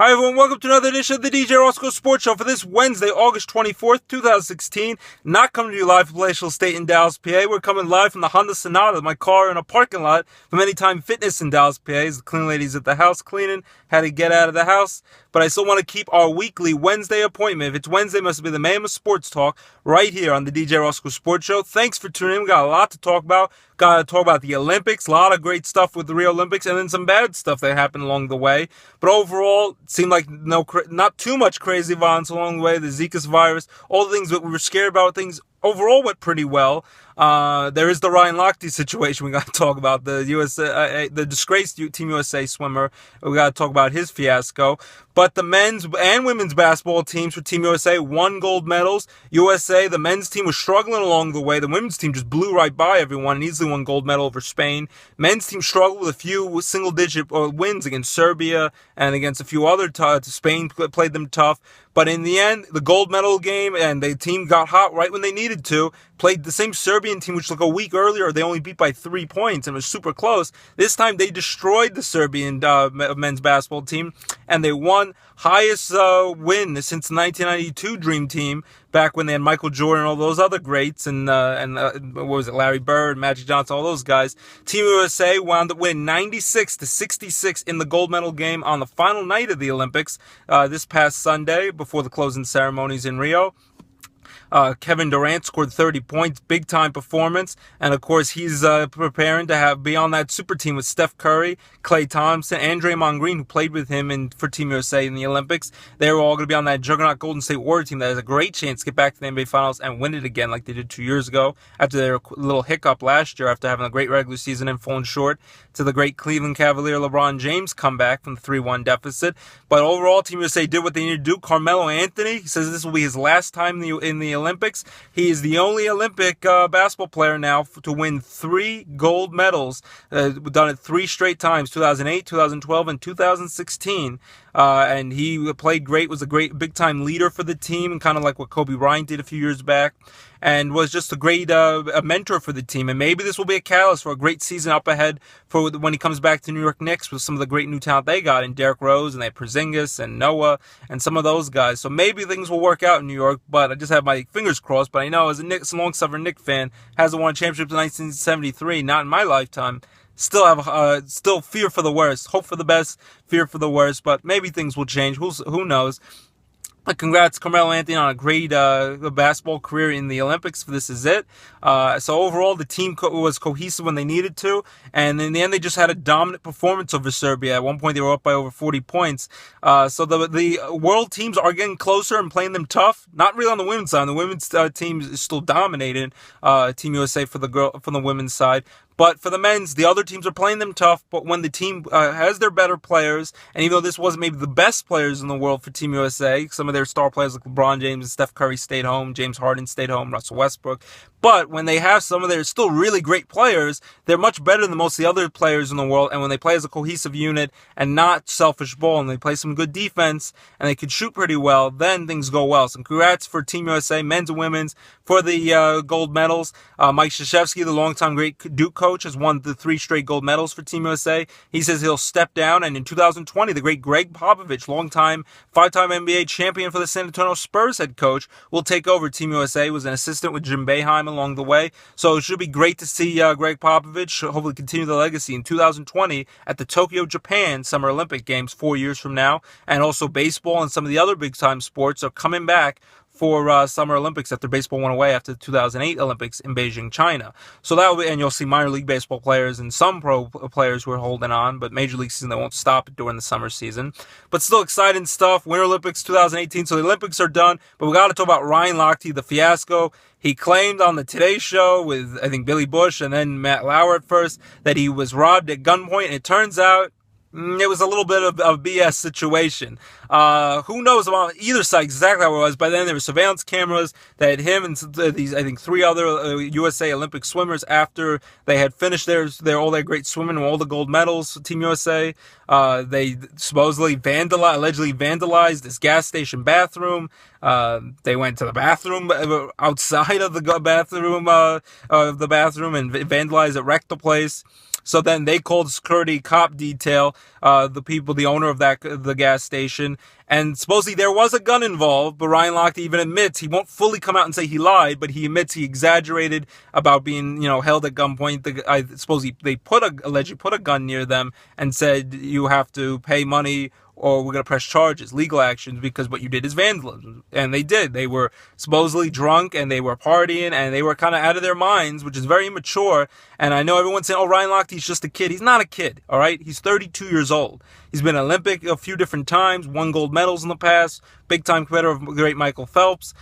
Hi everyone, welcome to another edition of the DJ Roscoe Sports Show for this Wednesday, August 24th, 2016. Not coming to you live from Palatial State in Dallas, PA. We're coming live from the Honda Sonata, my car in a parking lot from Anytime Fitness in Dallas, PA. The cleaning lady's at the house cleaning, had to get out of the house. But I still want to keep our weekly Wednesday appointment. If it's Wednesday, it must be the man of sports talk right here on the DJ Roscoe Sports Show. Thanks for tuning in. We got a lot to talk about. Got to talk about the Olympics. A lot of great stuff with the Rio Olympics, and then some bad stuff that happened along the way. But overall, it seemed like not too much crazy violence along the way. The Zika virus, all the things that we were scared about, things overall went pretty well. There is the Ryan Lochte situation we got to talk about. The the disgraced Team USA swimmer. We got to talk about his fiasco. But the men's and women's basketball teams for Team USA won gold medals. USA, the men's team was struggling along the way. The women's team just blew right by everyone and easily won gold medal over Spain. Men's team struggled with a few single-digit wins against Serbia and against a few other Spain played them tough. But in the end, the gold medal game and the team got hot right when they needed to. Played the same Serbian team, which like a week earlier, they only beat by 3 points and it was super close. This time they destroyed the Serbian men's basketball team and they won. Highest win since the 1992 Dream Team, back when they had Michael Jordan and all those other greats, and what was it, Larry Bird, Magic Johnson, all those guys. Team USA wound up winning 96-66 in the gold medal game on the final night of the Olympics this past Sunday before the closing ceremonies in Rio. Kevin Durant scored 30 points, big time performance, and of course he's preparing to be on that super team with Steph Curry, Klay Thompson, and Draymond Green, who played with him for Team USA in the Olympics. They're all going to be on that juggernaut Golden State Warrior team that has a great chance to get back to the NBA Finals and win it again like they did 2 years ago after their little hiccup last year after having a great regular season and falling short to the great Cleveland Cavalier LeBron James comeback from the 3-1 deficit. But overall, Team USA did what they needed to do. Carmelo Anthony, he says this will be his last time in the Olympics. He is the only Olympic basketball player now to win 3 gold medals. Done it 3 straight times, 2008, 2012, and 2016. And he played great, was a great big-time leader for the team, kind of like what Kobe Bryant did a few years back, and was just a great a mentor for the team. And maybe this will be a catalyst for a great season up ahead for when he comes back to New York Knicks with some of the great new talent they got in Derrick Rose, and they have Porzingis and Noah and some of those guys. So maybe things will work out in New York, but I just have my fingers crossed. But I know as a long-suffering Knicks fan, hasn't won a championship since 1973, not in my lifetime. Still have still fear for the worst, hope for the best, fear for the worst, but maybe things will change. Who knows? Congrats, Carmelo Anthony, on a great basketball career in the Olympics. This is it. So overall, the team was cohesive when they needed to, and in the end, they just had a dominant performance over Serbia. At one point, they were up by over 40 points. So the world teams are getting closer and playing them tough. Not really on the women's side. The women's team is still dominating Team USA from the women's side. But for the men's, the other teams are playing them tough. But when the team has their better players, and even though this wasn't maybe the best players in the world for Team USA, some of their star players like LeBron James and Steph Curry stayed home, James Harden stayed home, Russell Westbrook. But when they have some of their still really great players, they're much better than most of the other players in the world. And when they play as a cohesive unit and not selfish ball, and they play some good defense, and they can shoot pretty well, then things go well. So congrats for Team USA, men's and women's, for the gold medals. Mike Krzyzewski, the longtime great Duke coach, has won the 3 straight gold medals for Team USA. He says he'll step down, and in 2020, the great Greg Popovich, longtime 5-time NBA champion for the San Antonio Spurs head coach, will take over Team USA. He was an assistant with Jim Boeheim along the way. So it should be great to see Greg Popovich hopefully continue the legacy in 2020 at the Tokyo, Japan Summer Olympic Games 4 years from now. And also baseball and some of the other big-time sports are coming back for Summer Olympics after baseball went away after the 2008 Olympics in Beijing, China. So that will be, and you'll see minor league baseball players and some pro players who are holding on, but major league season, they won't stop during the summer season. But still exciting stuff. Winter Olympics 2018. So the Olympics are done, but we got to talk about Ryan Lochte, the fiasco. He claimed on the Today Show with, I think, Billy Bush and then Matt Lauer at first that he was robbed at gunpoint, and it turns out it was a little bit of a BS situation. Who knows about either side exactly how it was. By then, there were surveillance cameras that had him and these, I think, 3 other USA Olympic swimmers after they had finished all their great swimming and all the gold medals. Team USA, they supposedly allegedly vandalized this gas station bathroom. They went to the bathroom outside of the bathroom and vandalized it, wrecked the place. So then they called security cop detail, the owner of the gas station. And supposedly there was a gun involved, but Ryan Lochte even admits, he won't fully come out and say he lied, but he admits he exaggerated about being, held at gunpoint. I suppose they allegedly put a gun near them and said, you have to pay money or we're going to press charges, legal actions, because what you did is vandalism. And they did. They were supposedly drunk and they were partying and they were kind of out of their minds, which is very immature. And I know everyone's saying, oh, Ryan Lochte's just a kid. He's not a kid, all right? He's 32 years old. He's been Olympic a few different times, won gold medals in the past, big-time competitor of the great Michael Phelps.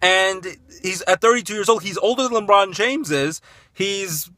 And he's at 32 years old. He's older than LeBron James is. He's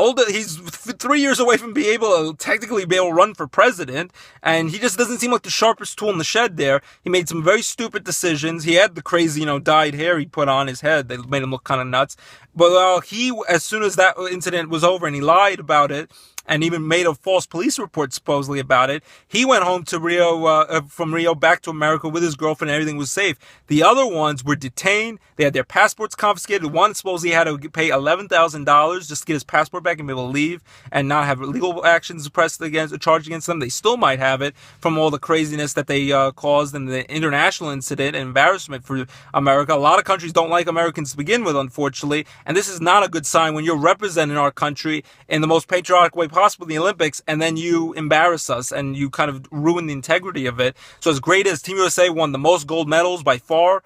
3 years away from being able to technically be able to run for president, and he just doesn't seem like the sharpest tool in the shed there. He made some very stupid decisions. He had the crazy, dyed hair he put on his head that made him look kind of nuts. But as soon as that incident was over and he lied about it, and even made a false police report supposedly about it, he went home to Rio, from Rio back to America with his girlfriend, and everything was safe. The other ones were detained. They had their passports confiscated. One supposedly had to pay $11,000 just to get his passport back and be able to leave and not have legal actions charged against them. They still might have it from all the craziness that they caused in the international incident and embarrassment for America. A lot of countries don't like Americans to begin with, unfortunately, and this is not a good sign when you're representing our country in the most patriotic way possible in the Olympics, and then you embarrass us and you kind of ruin the integrity of it. So as great as Team USA won the most gold medals by far,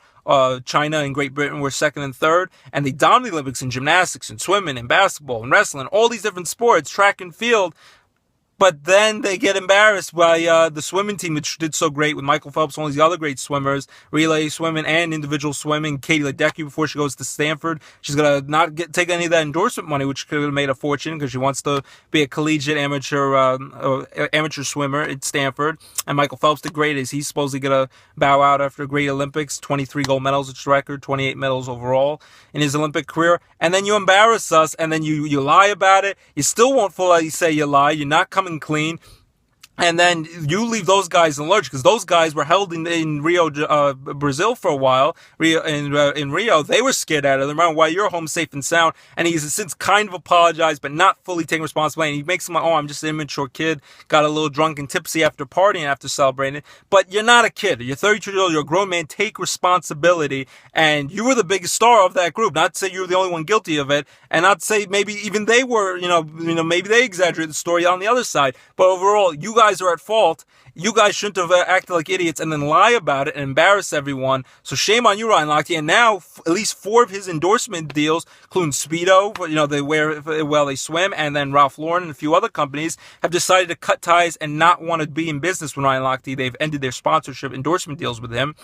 China and Great Britain were second and third, and they dominated the Olympics in gymnastics and swimming and basketball and wrestling, all these different sports, track and field. But then they get embarrassed by the swimming team, which did so great with Michael Phelps and all these other great swimmers, relay swimming and individual swimming. Katie Ledecky, before she goes to Stanford, she's going to not take any of that endorsement money, which could have made a fortune because she wants to be a collegiate amateur swimmer at Stanford. And Michael Phelps did great as he's supposedly going to bow out after a great Olympics, 23 gold medals, it's record, 28 medals overall in his Olympic career. And then you embarrass us, and then you lie about it. You still won't fully say you lied. You're not coming clean. And then you leave those guys in lurch because those guys were held in Rio, Brazil for a while. In Rio, they were scared out of them. While you're home safe and sound, and he's since kind of apologized, but not fully taking responsibility. And he makes him like, "Oh, I'm just an immature kid. Got a little drunk and tipsy after partying, after celebrating." But you're not a kid. You're 32 years old. You're a grown man. Take responsibility. And you were the biggest star of that group. Not to say you were the only one guilty of it, and not to say maybe even they were. Maybe they exaggerated the story on the other side. But overall, you guys are at fault. You guys shouldn't have acted like idiots and then lie about it and embarrass everyone. So shame on you, Ryan Lochte. And now at least 4 of his endorsement deals, including Speedo, they wear while they swim, and then Ralph Lauren and a few other companies have decided to cut ties and not want to be in business with Ryan Lochte. They've ended their sponsorship endorsement deals with him.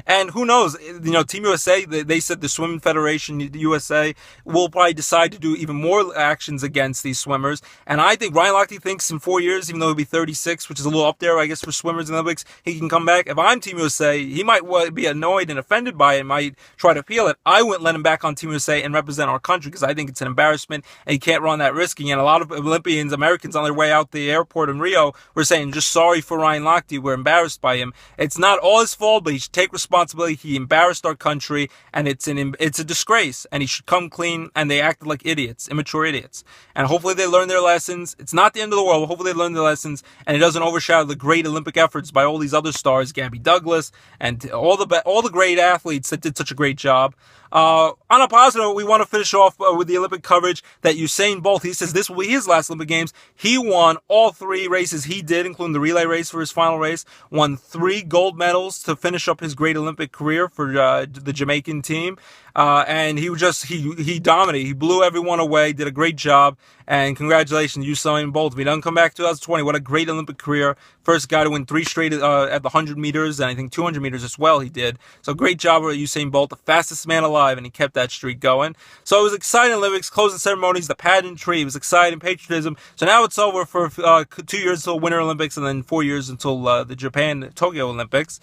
And who knows, Team USA, they said the Swimming Federation, the USA, will probably decide to do even more actions against these swimmers. And I think Ryan Lochte thinks in 4 years, even though he'll be 36, which is a little up there, I guess, for swimmers in the Olympics, he can come back. If I'm Team USA, he might be annoyed and offended by it, might try to appeal it. I wouldn't let him back on Team USA and represent our country because I think it's an embarrassment and he can't run that risk. And a lot of Olympians, Americans on their way out the airport in Rio were saying, just sorry for Ryan Lochte, we're embarrassed by him. It's not all his fault, but he should take responsibility. He embarrassed our country, and it's a disgrace, and he should come clean. And they acted like idiots, immature idiots. And hopefully they learn their lessons. It's not the end of the world, but hopefully they learn their lessons, and it doesn't overshadow the great Olympic efforts by all these other stars, Gabby Douglas, and all the great athletes that did such a great job. On a positive note, we want to finish off with the Olympic coverage that Usain Bolt, he says this will be his last Olympic Games. He won all 3 races he did, including the relay race for his final race, won 3 gold medals to finish up his great Olympic career for the Jamaican team. And he dominated. He blew everyone away, did a great job. And congratulations, Usain Bolt. If he doesn't come back 2020, what a great Olympic career. First guy to win 3 straight at the 100 meters, and I think 200 meters as well he did. So great job with Usain Bolt, the fastest man alive, and he kept that streak going. So it was exciting Olympics, closing ceremonies, the pageantry, it was exciting, patriotism. So now it's over for 2 years until Winter Olympics, and then 4 years until the Japan Tokyo Olympics.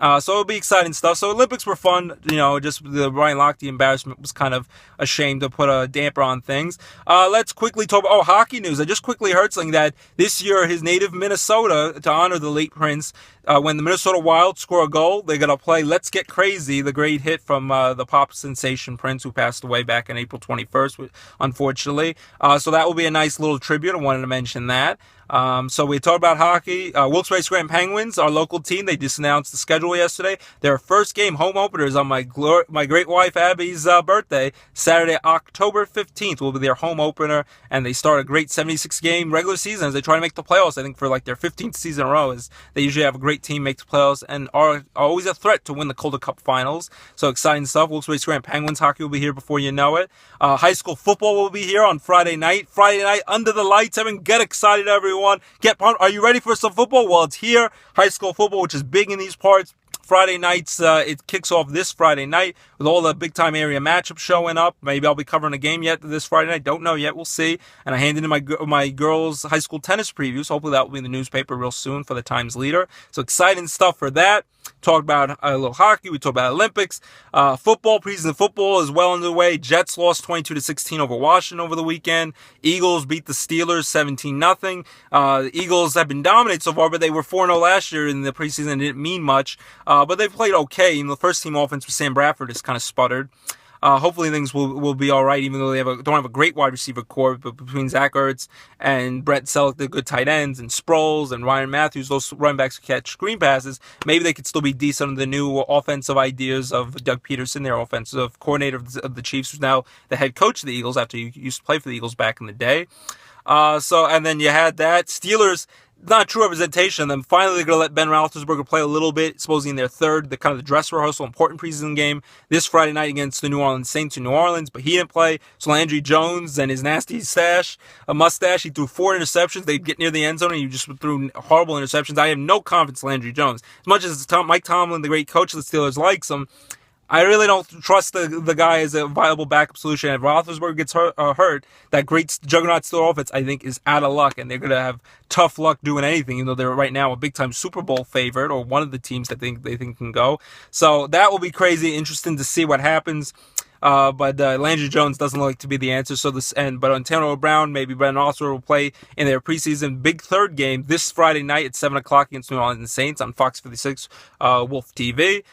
So it'll be exciting stuff. So Olympics were fun. Just the Ryan Lochte embarrassment was kind of a shame to put a damper on things. Let's quickly talk about hockey news. I just quickly heard something that this year his native Minnesota, to honor the late Prince, when the Minnesota Wild score a goal, they're going to play Let's Get Crazy, the great hit from the pop sensation Prince, who passed away back on April 21st, unfortunately. So that will be a nice little tribute. I wanted to mention that. So we talked about hockey. Wilkes-Barre Scranton Penguins, our local team, they just announced the schedule yesterday. Their first game home opener is on my great wife Abby's birthday, Saturday, October 15th will be their home opener, and they start a great 76-game regular season as they try to make the playoffs. I think for like their 15th season in a row, is they usually have a great team make the playoffs and are always a threat to win the Calder Cup Finals. So exciting stuff. Wilkes-Barre Scranton Penguins hockey will be here before you know it. High school football will be here on Friday night. Friday night under the lights. Get excited, everyone. Get pumped. Are you ready for some football? Well, it's here. High school football, which is big in these parts. Friday nights, it kicks off this Friday night with all the big-time area matchups showing up. Maybe I'll be covering a game yet this Friday night. Don't know yet. We'll see. And I handed in my girls' high school tennis previews. Hopefully that will be in the newspaper real soon for the Times Leader. So exciting stuff for that. Talked about a little hockey. We talked about Olympics. Football, preseason football is well underway. Jets lost 22-16 over Washington over the weekend. Eagles beat the Steelers 17-0. The Eagles have been dominated so far, but they were 4-0 last year in the preseason. It didn't mean much. But they played okay. The first team offense with Sam Bradford has kind of sputtered. Hopefully things will be all right, even though they don't have a great wide receiver core. But between Zach Ertz and Brett Selleck, the good tight ends, and Sproles and Ryan Matthews, those running backs who catch screen passes, maybe they could still be decent under the new offensive ideas of Doug Peterson, their offensive coordinator of the Chiefs, who's now the head coach of the Eagles after he used to play for the Eagles back in the day. And then you had that. Steelers, not true representation of them. Finally, they're going to let Ben Roethlisberger play a little bit, supposedly in their third, the dress rehearsal, important preseason game this Friday night against the New Orleans Saints in New Orleans, but he didn't play. So Landry Jones and his nasty mustache, he threw 4 interceptions. They'd get near the end zone and he just threw horrible interceptions. I have no confidence in Landry Jones. As much as Mike Tomlin, the great coach of the Steelers, likes him, I really don't trust the guy as a viable backup solution. If Roethlisberger gets hurt, that great juggernaut Steelers offense, I think, is out of luck, and they're going to have tough luck doing anything, even though they're right now a big-time Super Bowl favorite, or one of the teams that they think can go. So that will be crazy, interesting to see what happens. But Landry Jones doesn't look like to be the answer. But Antonio Brown, maybe Brendan Osler will play in their preseason big third game this Friday night at 7:00 against New Orleans Saints on Fox 56 Wolf TV.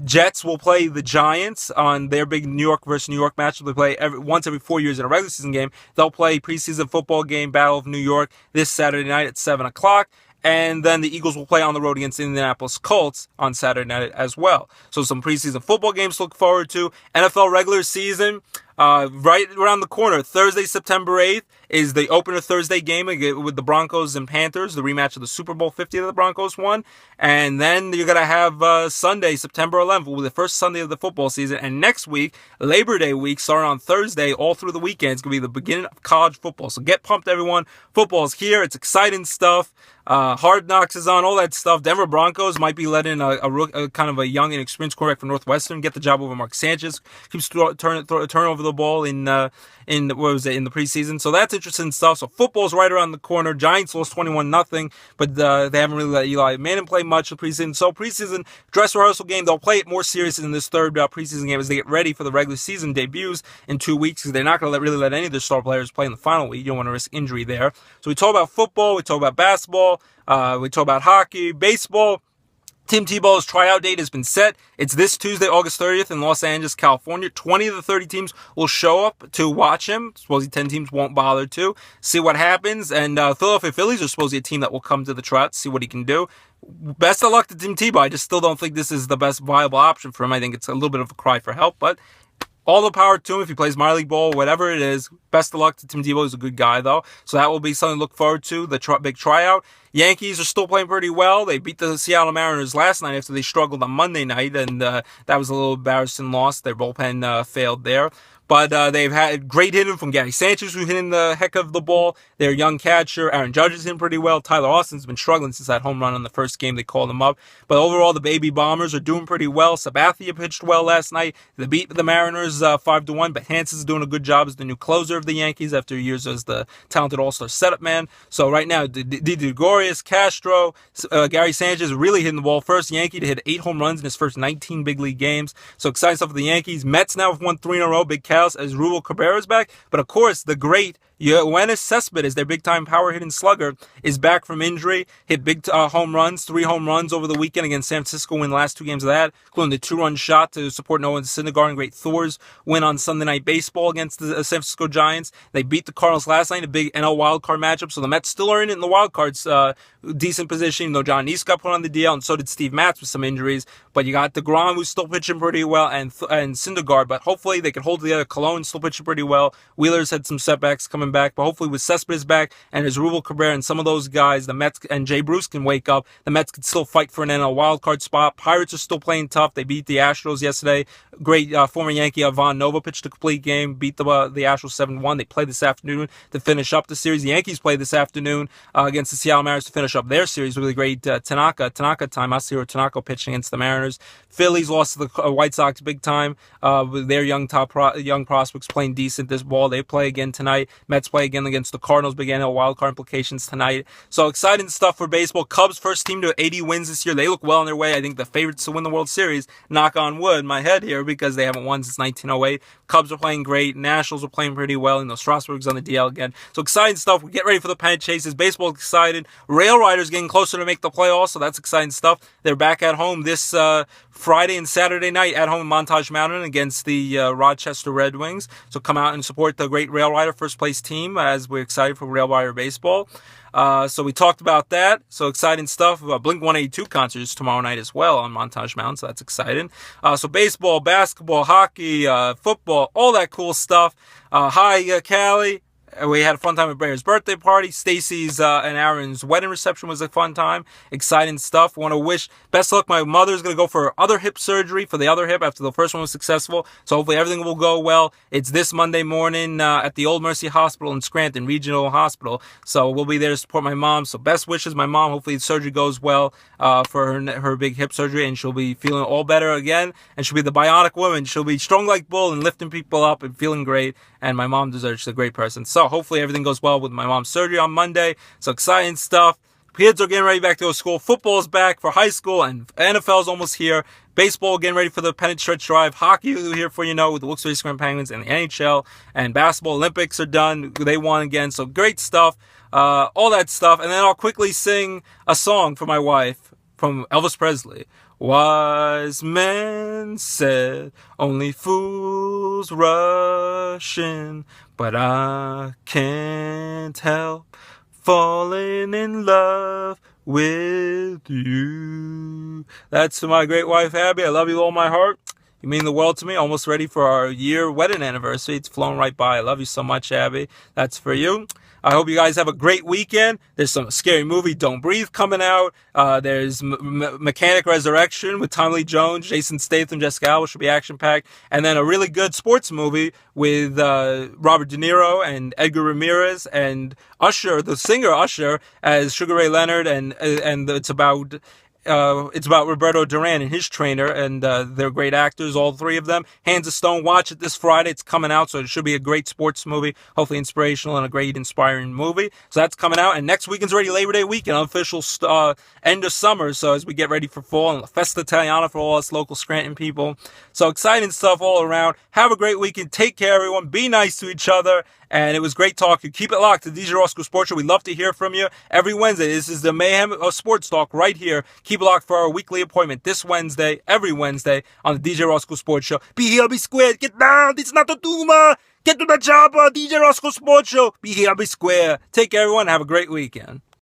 Jets will play the Giants on their big New York versus New York match. They play once every 4 years in a regular season game. They'll play preseason football game Battle of New York this Saturday night at 7:00. And then the Eagles will play on the road against the Indianapolis Colts on Saturday night as well. So some preseason football games to look forward to. NFL regular season, right around the corner. Thursday, September 8th is the opener Thursday game with the Broncos and Panthers, the rematch of the Super Bowl 50 that the Broncos won. And then you're going to have Sunday, September 11th, will be the first Sunday of the football season. And next week, Labor Day week, starting on Thursday, all through the weekend, it's going to be the beginning of college football. So get pumped, everyone. Football's here. It's exciting stuff. Hard Knocks is on, all that stuff. Denver Broncos might be letting a kind of a young and experienced quarterback from Northwestern get the job over Mark Sanchez. Keeps turn over the ball in the preseason. So that's interesting stuff. So football's right around the corner. Giants lost 21-0, but they haven't really let Eli Manning play much of the preseason. So preseason dress rehearsal game, they'll play it more serious in this third preseason game as they get ready for the regular season debuts in 2 weeks, because they're not going to really let any of their star players play in the final week. You don't want to risk injury there. So we talk about football, we talk about basketball, we talk about hockey, baseball. Tim Tebow's tryout date has been set. It's this Tuesday, August 30th in Los Angeles, California. 20 of the 30 teams will show up to watch him. Supposedly 10 teams won't bother to. See what happens. And Philadelphia Phillies are supposedly a team that will come to the tryout, see what he can do. Best of luck to Tim Tebow. I just still don't think this is the best viable option for him. I think it's a little bit of a cry for help, but all the power to him if he plays minor league ball, whatever it is. Best of luck to Tim Tebow. He's a good guy, though. So that will be something to look forward to, the big tryout. Yankees are still playing pretty well. They beat the Seattle Mariners last night after they struggled on Monday night, and that was a little embarrassing loss. Their bullpen failed there. But they've had great hitting from Gary Sanchez, who's hitting the heck of the ball. Their young catcher, Aaron Judge, is hitting pretty well. Tyler Austin's been struggling since that home run on the first game. They called him up. But overall, the Baby Bombers are doing pretty well. Sabathia pitched well last night. They beat the Mariners 5-1. But Hanson's doing a good job as the new closer of the Yankees after years as the talented all-star setup man. So right now, Didi Gregorius Arias, Castro, Gary Sanchez really hitting the ball. First Yankee to hit 8 home runs in his first 19 big league games. So exciting stuff for the Yankees. Mets now have won 3 in a row. Big cows as Ruel Cabrera's back. But of course, the great Yoenis Cespedes, their big-time power-hitting slugger, is back from injury. Hit big home runs, 3 home runs over the weekend against San Francisco, win the last 2 games of that, including the 2-run shot to support Noah Syndergaard and great Thor's win on Sunday Night Baseball against the San Francisco Giants. They beat the Cardinals last night in a big NL wildcard matchup, so the Mets still are in it in the wildcards, decent position, even though John Neese got put on the DL, and so did Steve Matz with some injuries. But you got DeGrom, who's still pitching pretty well, and Syndergaard, but hopefully they can hold together. Cologne still pitching pretty well. Wheeler's had some setbacks coming back, but hopefully with Cespedes back and his Ruel Cabrera and some of those guys, the Mets and Jay Bruce can wake up. The Mets can still fight for an NL wildcard spot. Pirates are still playing tough. They beat the Astros yesterday. Great former Yankee Von Nova pitched a complete game, beat the Astros 7-1. They play this afternoon to finish up the series. The Yankees play this afternoon against the Seattle Mariners to finish up their series with a great Tanaka time. Masahiro Tanaka pitching against the Mariners. Phillies lost to the White Sox big time with their young prospects playing decent this ball. They play again tonight. Mets play again against the Cardinals, big NL wildcard implications tonight. So exciting stuff for baseball. Cubs first team to 80 wins this year. They look well on their way. I think the favorites to win the World Series. Knock on wood, my head here, because they haven't won since 1908. Cubs are playing great. Nationals are playing pretty well. And Strasburg's on the DL again. So exciting stuff. We get ready for the pennant chases. Baseball excited. Rail Riders getting closer to make the playoffs. So that's exciting stuff. They're back at home this Friday and Saturday night at home in Montage Mountain against the Rochester Red Wings. So come out and support the great Rail Rider first place team as we're excited for Rail Rider baseball. So we talked about that. So exciting stuff. Blink-182 concert is tomorrow night as well on Montage Mountain. So that's exciting. So baseball, basketball, hockey, football, all that cool stuff. Hi, Callie. We had a fun time at Bear's birthday party. Stacy's and Aaron's wedding reception was a fun time. Exciting stuff. Want to wish best of luck. My mother's going to go for her other hip surgery for the other hip after the first one was successful. So hopefully everything will go well. It's this Monday morning at the Old Mercy Hospital in Scranton, Regional Hospital. So we'll be there to support my mom. So best wishes, my mom. Hopefully the surgery goes well for her big hip surgery, and she'll be feeling all better again. And she'll be the bionic woman. She'll be strong like bull and lifting people up and feeling great. And my mom deserves. She's a great person. So hopefully everything goes well with my mom's surgery on Monday. So exciting stuff. Kids are getting ready back to go to school. Football's back for high school, and NFL's almost here. Baseball getting ready for the pennant stretch drive. Hockey here for with the Wilkes-Barre Scranton Penguins and the NHL. And basketball Olympics are done. They won again. So great stuff. All that stuff. And then I'll quickly sing a song for my wife from Elvis Presley. Wise men said only fools rush in, but I can't help falling in love with you. That's to my great wife, Abby. I love you with all my heart. You mean the world to me. Almost ready for our year wedding anniversary. It's flown right by. I love you so much, Abby. That's for you. I hope you guys have a great weekend. There's some scary movie, Don't Breathe, coming out. There's Mechanic Resurrection with Tommy Lee Jones, Jason Statham, Jessica Alba, should be action-packed. And then a really good sports movie with Robert De Niro and Edgar Ramirez and Usher, the singer Usher, as Sugar Ray Leonard, and it's about Roberto Duran and his trainer, and they're great actors, all three of them. Hands of Stone, watch it this Friday. It's coming out, so it should be a great sports movie, hopefully inspirational and a great inspiring movie. So that's coming out, and next weekend's already Labor Day weekend, unofficial end of summer, so as we get ready for fall, and La Festa Italiana for all us local Scranton people. So exciting stuff all around. Have a great weekend. Take care, everyone. Be nice to each other. And it was great talking. Keep it locked to DJ Roscoe Sports Show. We'd love to hear from you every Wednesday. This is the Mayhem of Sports Talk right here. Keep it locked for our weekly appointment this Wednesday, every Wednesday on the DJ Roscoe Sports Show. Be here, be square. Get down. It's not a tumor. Get to the chopper. DJ Roscoe Sports Show. Be here, be square. Take care, everyone. Have a great weekend.